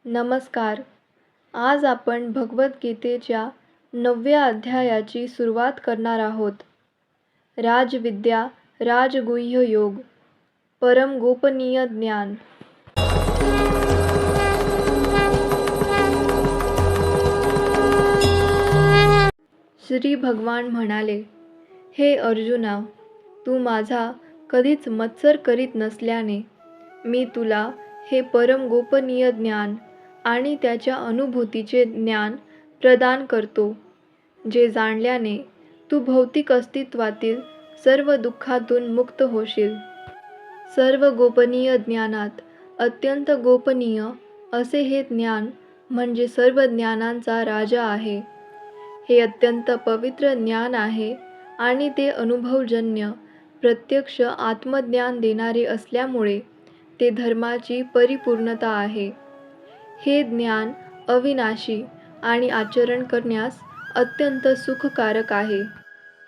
नमस्कार. आज आपण भगवद्गीतेच्या 9व्या अध्यायाची सुरुवात करणार आहोत. राजविद्या राजगुह्य योग परम गोपनीय ज्ञान. श्री भगवान म्हणाले, हे अर्जुना, तू माझा कधीच मत्सर करीत नसल्याने मी तुला हे परम गोपनीय ज्ञान आणि त्याच्या अनुभूतीचे ज्ञान प्रदान करतो, जे जाणल्याने तू भौतिक अस्तित्वातील सर्व दुःखातून मुक्त होशील. सर्व गोपनीय ज्ञानात अत्यंत गोपनीय असे हे ज्ञान म्हणजे सर्व ज्ञानांचा राजा आहे. हे अत्यंत पवित्र ज्ञान आहे आणि ते अनुभवजन्य प्रत्यक्ष आत्मज्ञान देणारे असल्यामुळे ते धर्माची परिपूर्णता आहे. हे ज्ञान अविनाशी आणि आचरण करण्यास अत्यंत सुखकारक आहे.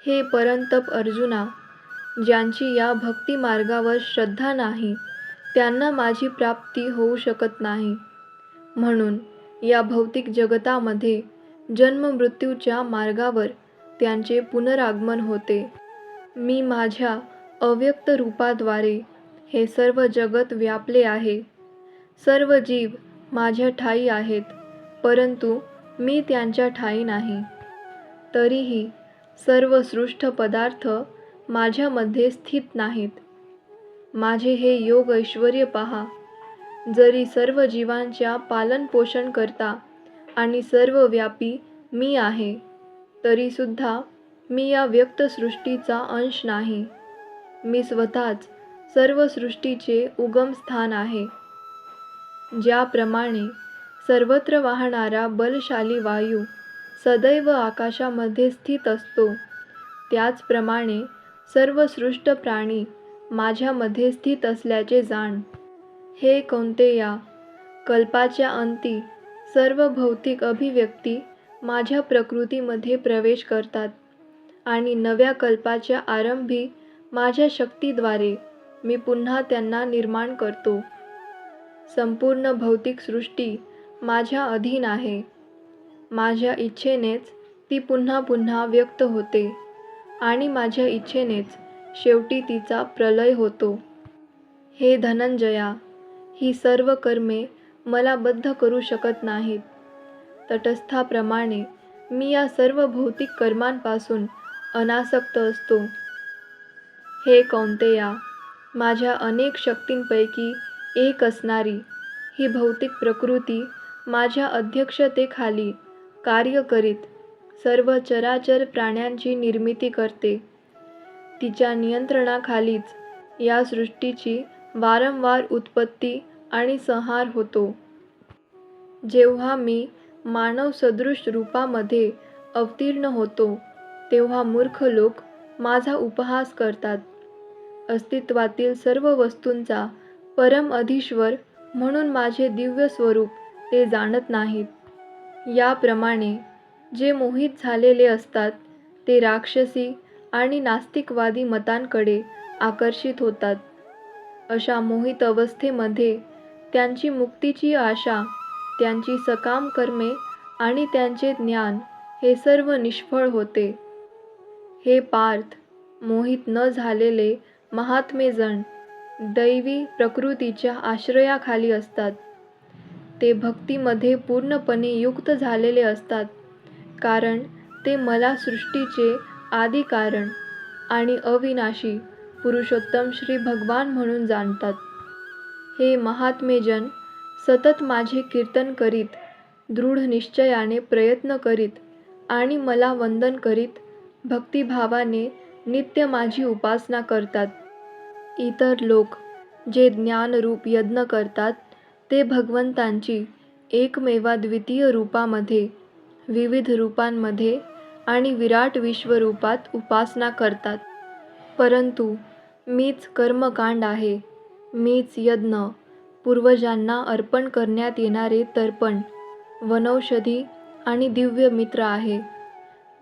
हे परंतप अर्जुना, ज्यांची या भक्ती मार्गावर श्रद्धा नाही त्यांना माझी प्राप्ती होऊ शकत नाही. म्हणून या भौतिक जगतामध्ये जन्ममृत्यूच्या मार्गावर त्यांचे पुनरागमन होते. मी माझ्या अव्यक्त रूपाद्वारे हे सर्व जगत व्यापले आहे. सर्व जीव माझ्या ठायी आहेत, परंतु मी त्यांच्या ठायी नाही. तरीही सर्व सृष्ट पदार्थ माझ्यामध्ये स्थित नाहीत. माझे हे योग ऐश्वर्य पहा. जरी सर्व जीवांच्या पालनपोषण करता आणि सर्वव्यापी मी आहे, तरीसुद्धा मी या व्यक्त सृष्टीचा अंश नाही. मी स्वतःच सर्व सृष्टीचे उगमस्थान आहे. ज्याप्रमाणे सर्वत्र वाहणारा बलशाली वायू सदैव आकाशामध्ये स्थित असतो, त्याचप्रमाणे सर्व सृष्ट प्राणी माझ्यामध्ये स्थित असल्याचे जाण. हे कौंतेया, कल्पाच्या अंती सर्व भौतिक अभिव्यक्ती माझ्या प्रकृतीमध्ये प्रवेश करतात आणि नव्या कल्पाच्या आरंभी माझ्या शक्तीद्वारे मी पुन्हा त्यांना निर्माण करतो. संपूर्ण भौतिक सृष्टी माझ्या अधीन आहे. माझ्या इच्छेनेच ती पुन्हा पुन्हा व्यक्त होते आणि माझ्या इच्छेनेच शेवटी तिचा प्रलय होतो. हे धनंजया, ही सर्व कर्मे मला बद्ध करू शकत नाहीत. तटस्थाप्रमाणे मी या सर्व भौतिक कर्मांपासून अनासक्त असतो. हे कौंतेया, माझ्या अनेक शक्तींपैकी एक असणारी ही भौतिक प्रकृती माझ्या अध्यक्षतेखाली कार्य करीत सर्व चराचर प्राण्यांची निर्मिती करते. तिच्या नियंत्रणाखालीच या सृष्टीची वारंवार उत्पत्ती आणि संहार होतो. जेव्हा मी मानव सदृश रूपामध्ये अवतीर्ण होतो, तेव्हा मूर्ख लोक माझा उपहास करतात. अस्तित्वातील सर्व वस्तूंचा परम अधीश्वर म्हणून माझे दिव्य स्वरूप ते जाणत नाहीत. याप्रमाणे जे मोहित झालेले असतात ते राक्षसी आणि नास्तिकवादी मतांकडे आकर्षित होतात. अशा मोहित अवस्थेमध्ये त्यांची मुक्तीची आशा, त्यांची सकाम कर्मे आणि त्यांचे ज्ञान हे सर्व निष्फळ होते. हे पार्थ, मोहित न झालेले महात्मेजन दैवी प्रकृतीच्या आश्रयाखाली असतात. ते भक्तीमध्ये पूर्णपणे युक्त झालेले असतात, कारण ते मला सृष्टीचे आदी कारण आणि अविनाशी पुरुषोत्तम श्री भगवान म्हणून जाणतात. हे महात्मेजन सतत माझे कीर्तन करीत, दृढ निश्चयाने प्रयत्न करीत आणि मला वंदन करीत भक्तिभावाने नित्य माझी उपासना करतात. इतर लोक जे ज्ञानरूप यज्ञ करतात ते भगवंतांची एकमेवाद्वितीय रूपामध्ये, विविध रूपांमध्ये आणि विराट विश्वरूपात उपासना करतात. परंतु मीच कर्मकांड आहे. मीच यज्ञ, पूर्वजांना अर्पण करण्यात येणारे तर्पण, वनौषधी आणि दिव्य मित्र आहे.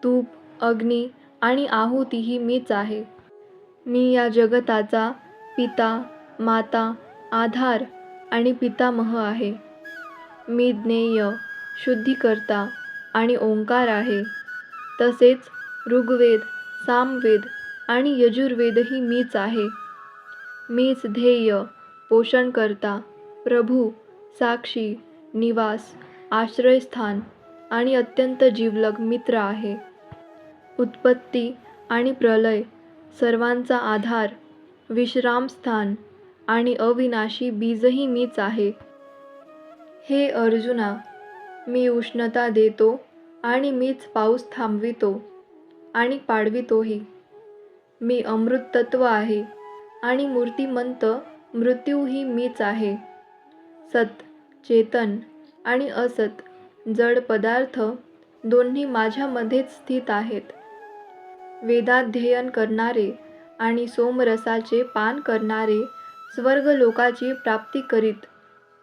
तूप, अग्नी आणि आहुतीही मीच आहे. मी या जगताचा पिता, माता, आधार आणि पितामह आहे. मी ज्ञेय, शुद्धीकर्ता आणि ओंकार आहे. तसेच ऋग्वेद, सामवेद आणि यजुर्वेदही मीच आहे. मीच ध्येय, पोषणकर्ता, प्रभू, साक्षी, निवास, आश्रयस्थान आणि अत्यंत जिवलग मित्र आहे. उत्पत्ती आणि प्रलय, सर्वांचा आधार, विश्रामस्थान आणि अविनाशी बीजही मीच आहे. हे अर्जुना, मी उष्णता देतो आणि मीच पाऊस थांबवितो आणि पाडवितोही. मी अमृत तत्व आहे आणि मूर्तिमंत मृत्यूही मीच आहे. सत, चेतन आणि असत, जड पदार्थ दोन्ही माझ्यामध्येच स्थित आहेत. वेदाध्ययन करणारे आणि सोमरसाचे पान करणारे स्वर्गलोकाची प्राप्ती करीत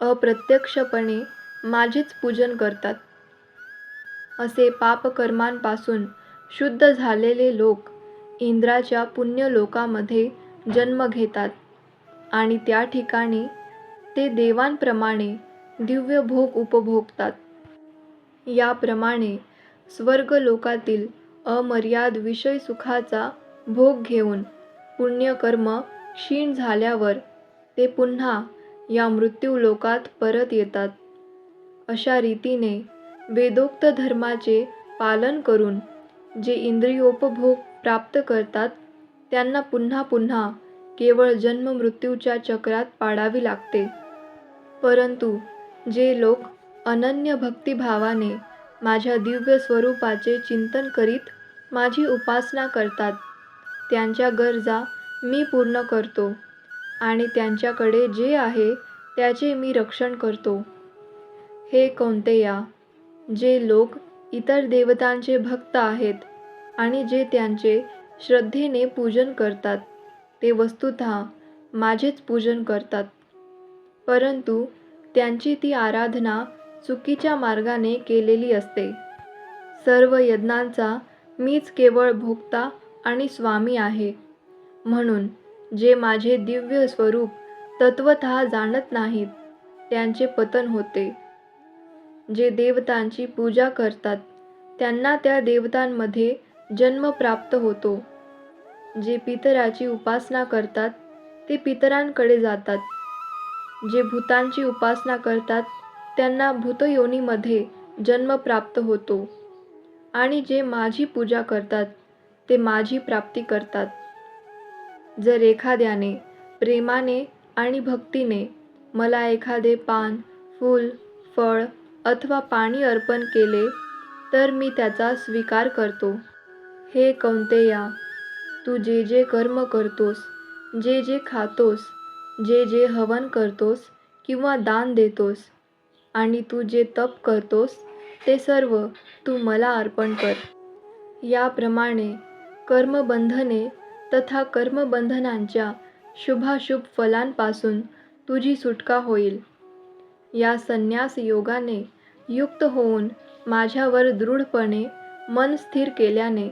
अप्रत्यक्षपणे माझेच पूजन करतात. असे पापकर्मांपासून शुद्ध झालेले लोक इंद्राच्या पुण्यलोकामध्ये जन्म घेतात आणि त्या ठिकाणी ते देवांप्रमाणे दिव्य भोग उपभोगतात. याप्रमाणे स्वर्गलोकातील अमर्याद विषयसुखाचा भोग घेऊन पुण्यकर्म क्षीण झाल्यावर ते पुन्हा या मृत्यूलोकात परत येतात. अशा रीतीने वेदोक्त धर्माचे पालन करून जे इंद्रियोपभोग प्राप्त करतात त्यांना पुन्हा पुन्हा केवळ जन्ममृत्यूच्या चक्रात पाडावी लागते. परंतु जे लोक अनन्य भक्तिभावाने माझ्या दिव्य स्वरूपाचे चिंतन करीत माझी उपासना करतात त्यांच्या गरजा मी पूर्ण करतो आणि त्यांच्याकडे जे आहे त्याचे मी रक्षण करतो. हे कौंतेया, जे लोक इतर देवतांचे भक्त आहेत आणि जे त्यांचे श्रद्धेने पूजन करतात ते वस्तुतः माझेच पूजन करतात, परंतु त्यांची ती आराधना चुकीच्या मार्गाने केलेली असते. सर्व यज्ञांचा मीच केवळ भोक्ता आणि स्वामी आहे. म्हणून जे माझे दिव्य स्वरूप तत्वतः जाणत नाहीत त्यांचे पतन होते. जे देवतांची पूजा करतात त्यांना त्या देवतांमध्ये जन्म प्राप्त होतो. जे पितराची उपासना करतात ते पितरांकडे जातात. जे भूतांची उपासना करतात त्यांना भूतयोनीमध्ये जन्म प्राप्त होतो आणि जे माझी पूजा करतात ते माझी प्राप्ती करतात. जर एखाद्याने प्रेमाने आणि भक्तीने मला एखादे पान, फूल, फळ अथवा पाणी अर्पण केले तर मी त्याचा स्वीकार करतो. हे कौंतेया, तू जे जे कर्म करतोस, जे जे खातोस, जे जे हवन करतोस किंवा दान देतोस आणि तू जे तप करतोस ते सर्व तू मला अर्पण कर. याप्रमाणे कर्मबंधने तथा कर्मबंधनांच्या शुभाशुभ फलांपासून तुझी सुटका होईल. या संन्यास योगाने युक्त होऊन माझ्यावर दृढपणे मन स्थिर केल्याने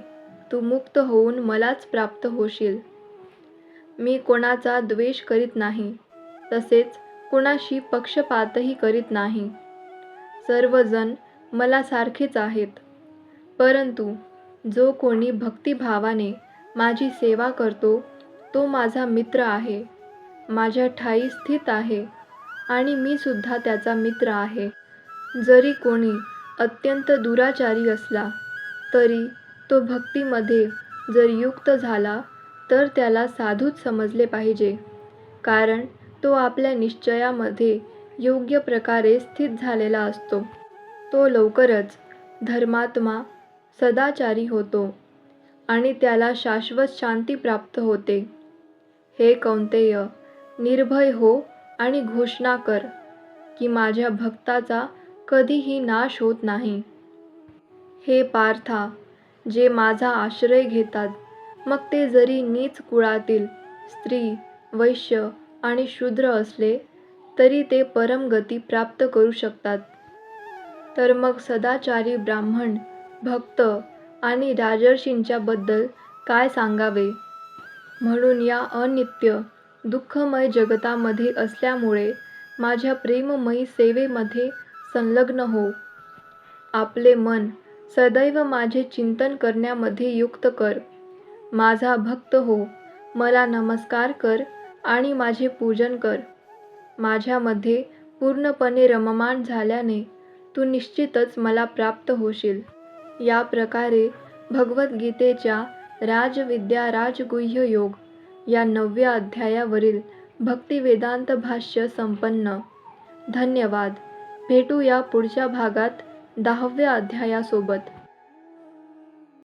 तू मुक्त होऊन मलाच प्राप्त होशील. मी कोणाचा द्वेष करीत नाही, तसेच कोणाशी पक्षपातही करीत नाही. सर्वजण मला सारखेच आहेत. परंतु जो कोणी भक्तिभावाने माझी सेवा करतो तो माझा मित्र आहे, माझ्या ठायी स्थित आहे आणि मी सुद्धा त्याचा मित्र आहे. जरी कोणी अत्यंत दुराचारी असला तरी तो भक्तीमध्ये जर युक्त झाला तर त्याला साधूच समजले पाहिजे, कारण तो आपल्या निश्चयामध्ये योग्य प्रकारे स्थित झालेला असतो. तो लवकरच धर्मात्मा, सदाचारी होतो आणि त्याला शाश्वत शांती प्राप्त होते. हे कौंतेय, निर्भय हो आणि घोषणा कर की माझ्या भक्ताचा कधीही नाश होत नाही. हे पार्था, जे माझा आश्रय घेतात, मग ते जरी नीच कुळातील स्त्री, वैश्य आणि शूद्र असले तरी ते परमगती प्राप्त करू शकतात. तर मग सदाचारी ब्राह्मण, भक्त आणि राजर्षींच्या बद्दल काय सांगावे. म्हणून या अनित्य दुःखमय जगतामध्ये असल्यामुळे माझ्या प्रेममयी सेवेमध्ये संलग्न हो. आपले मन सदैव माझे चिंतन करण्यामध्ये युक्त कर. माझा भक्त हो, मला नमस्कार कर आणि माझे पूजन कर. माझ्यामध्ये पूर्णपणे रममाण झाल्याने तू निश्चितच मला प्राप्त होशील. या प्रकारे भगवद्गीतेच्या राजविद्या राजगुह्य योग या 9व्या अध्यायावरील भक्तिवेदांत भाष्य संपन्न. धन्यवाद. भेटूया पुढच्या भागात 10व्या अध्यायासोबत.